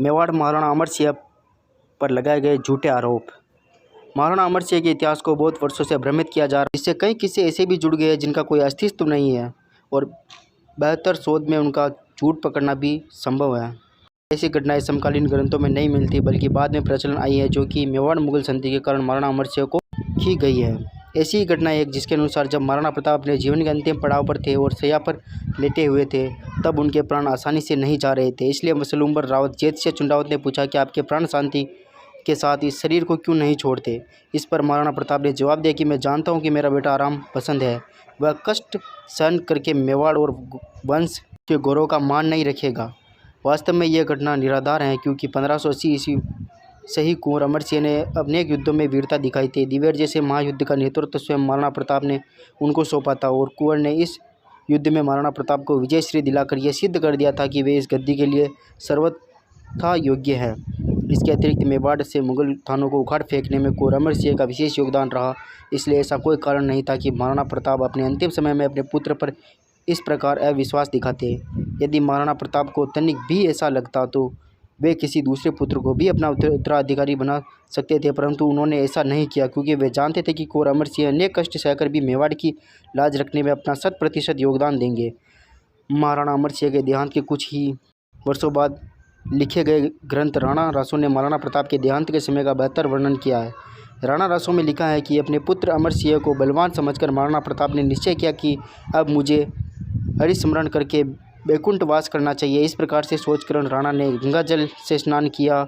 मेवाड़ महाराणा अमर सिंह पर लगाए गए झूठे आरोप। महाराणा अमर सिंह के इतिहास को बहुत वर्षों से भ्रमित किया जा रहा है, जिससे कई किस्से ऐसे भी जुड़ गए हैं जिनका कोई अस्तित्व नहीं है और बेहतर शोध में उनका झूठ पकड़ना भी संभव है। ऐसी घटनाएं समकालीन ग्रंथों में नहीं मिलती, बल्कि बाद में प्रचलन आई है, जो कि मेवाड़ मुगल संधि के कारण महाराणा अमर सिंह को की गई है। ऐसी ही घटना एक जिसके अनुसार जब महाराणा प्रताप अपने जीवन के अंतिम पड़ाव पर थे और शैया पर लेटे हुए थे, तब उनके प्राण आसानी से नहीं जा रहे थे। इसलिए मसलूम्बर रावत जेत से चुंडावत ने पूछा कि आपके प्राण शांति के साथ इस शरीर को क्यों नहीं छोड़ते। इस पर महाराणा प्रताप ने जवाब दिया कि मैं जानता हूँ कि मेरा बेटा आराम पसंद है, वह कष्ट सहन करके मेवाड़ और वंश के गौरव का मान नहीं रखेगा। वास्तव में यह घटना निराधार है, क्योंकि 1580 ईस्वी से ही कुंवर अमर सिंह ने अनेक युद्धों में वीरता दिखाई थी। दिवेर जैसे महायुद्ध का नेतृत्व स्वयं महाराणा प्रताप ने उनको सौंपा था और कुंवर ने इस युद्ध में महाराणा प्रताप को विजयश्री दिलाकर यह सिद्ध कर दिया था कि वे इस गद्दी के लिए सर्वथा योग्य हैं। इसके अतिरिक्त मेवाड़ से मुगल थानों को उखाड़ फेंकने में कुंवर अमर सिंह का विशेष योगदान रहा। इसलिए ऐसा कोई कारण नहीं था कि महाराणा प्रताप अपने अंतिम समय में अपने पुत्र पर इस प्रकार अविश्वास दिखाते। यदि महाराणा प्रताप को तनिक भी ऐसा लगता तो वे किसी दूसरे पुत्र को भी अपना उत्तराधिकारी बना सकते थे, परंतु उन्होंने ऐसा नहीं किया, क्योंकि वे जानते थे कि कुंवर अमर सिंह अनेक कष्ट सहकर भी मेवाड़ की लाज रखने में अपना 100% योगदान देंगे। महाराणा अमर सिंह के देहांत के कुछ ही वर्षों बाद लिखे गए ग्रंथ राणा रासो ने महाराणा प्रताप के देहांत के समय का बेहतर वर्णन किया है। राणा रासो में लिखा है कि अपने पुत्र अमर सिंह को बलवान समझकर महाराणा प्रताप ने निश्चय किया कि अब मुझे हरिस्मरण करके बैकुंठ वास करना चाहिए। इस प्रकार से सोचकर राणा ने गंगा जल से स्नान किया।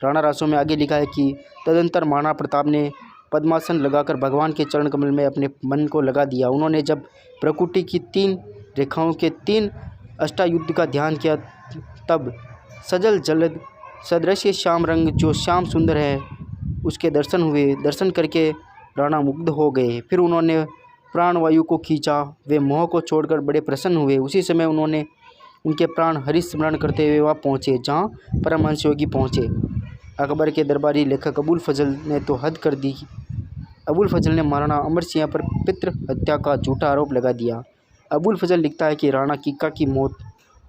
राणा रासो में आगे लिखा है कि तदंतर महाराणा प्रताप ने पद्मासन लगाकर भगवान के चरण कमल में अपने मन को लगा दिया। उन्होंने जब प्रकृति की 3 रेखाओं के 3 अष्टायुध का ध्यान किया, तब सजल जलद सदृश्य श्याम रंग जो श्याम सुंदर है उसके दर्शन हुए। दर्शन करके राणा मुग्ध हो गए। फिर उन्होंने प्राणवायु को खींचा। वे मोह को छोड़कर बड़े प्रसन्न हुए। उसी समय उनके प्राण हरिस्मरण करते हुए वहाँ पहुँचे जहाँ परमहंस योगी पहुँचे। अकबर के दरबारी लेखक अबुल फजल ने तो हद कर दी। अबुल फजल ने महाराणा अमर सिंह पर पितृ हत्या का झूठा आरोप लगा दिया। अबुल फजल लिखता है कि राणा कीका की मौत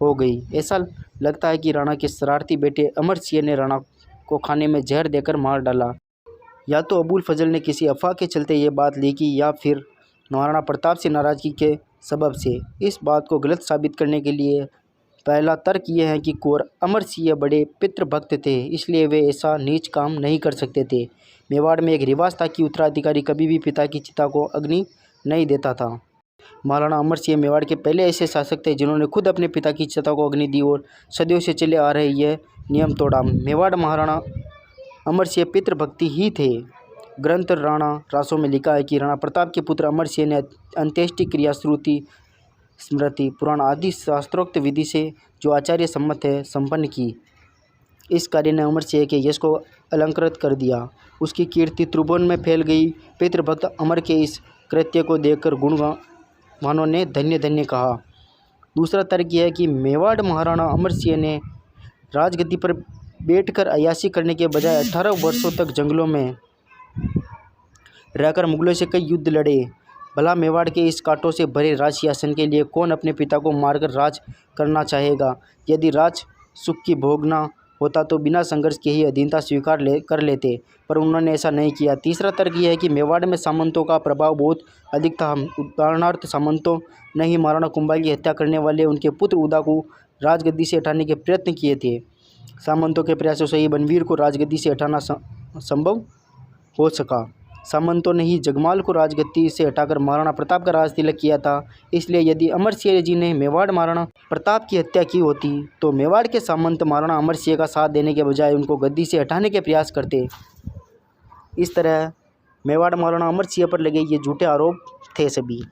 हो गई। ऐसा लगता है कि राणा के शरारती बेटे अमर सिंह ने राणा को खाने में जहर देकर मार डाला। या तो अबुल फजल ने किसी अफवाह के चलते ये बात लिखी, या फिर महाराणा प्रताप से नाराज़गी के सबब से। इस बात को गलत साबित करने के लिए पहला तर्क यह है कि कुंवर अमर सिंह बड़े पितृभक्त थे, इसलिए वे ऐसा नीच काम नहीं कर सकते थे। मेवाड़ में एक रिवाज था कि उत्तराधिकारी कभी भी पिता की चिता को अग्नि नहीं देता था। महाराणा अमर सिंह मेवाड़ के पहले ऐसे शासक थे जिन्होंने खुद अपने पिता की चिता को अग्नि दी और सदियों से चले आ रहे यह नियम तोड़ा। मेवाड़ महाराणा अमर सिंह पितृभक्ति ही थे। ग्रंथ राणा रासो में लिखा है कि राणा प्रताप के पुत्र अमर सिंह ने अंत्येष्टि क्रिया श्रुति स्मृति पुराण आदि शास्त्रोक्त विधि से जो आचार्य सम्मत है संपन्न की। इस कार्य ने अमर सिंह के यश को अलंकृत कर दिया। उसकी कीर्ति त्रिभुवन में फैल गई। पितृभक्त अमर के इस कृत्य को देखकर गुणवानों ने धन्य धन्य कहा। दूसरा तर्क यह है कि मेवाड़ महाराणा अमर सिंह ने राजगद्दी पर बैठकर अय्याशी करने के बजाय 18 वर्षों तक जंगलों में रहकर मुगलों से कई युद्ध लड़े। भला मेवाड़ के इस कांटों से भरे राज सिंहासन के लिए कौन अपने पिता को मारकर राज करना चाहेगा। यदि राज सुख की भोगना होता तो बिना संघर्ष के ही अधीनता स्वीकार कर लेते, पर उन्होंने ऐसा नहीं किया। तीसरा तर्क यह है कि मेवाड़ में सामंतों का प्रभाव बहुत अधिक था। उदाहरणार्थ सामंतों ने ही महाराणा कुंभा की हत्या करने वाले उनके पुत्र उदा को राजगद्दी से हटाने के प्रयत्न किए थे। सामंतों के प्रयासों से ही बनवीर को राजगद्दी से हटाना संभव हो सका। सामंतों ने ही जगमाल को राजगद्दी से हटाकर महाराणा प्रताप का राज तिलक किया था। इसलिए यदि अमर सिंह जी ने मेवाड़ महाराणा प्रताप की हत्या की होती तो मेवाड़ के सामंत महाराणा अमर सिंह का साथ देने के बजाय उनको गद्दी से हटाने के प्रयास करते। इस तरह मेवाड़ महाराणा अमर सिंह पर लगे ये झूठे आरोप थे सभी।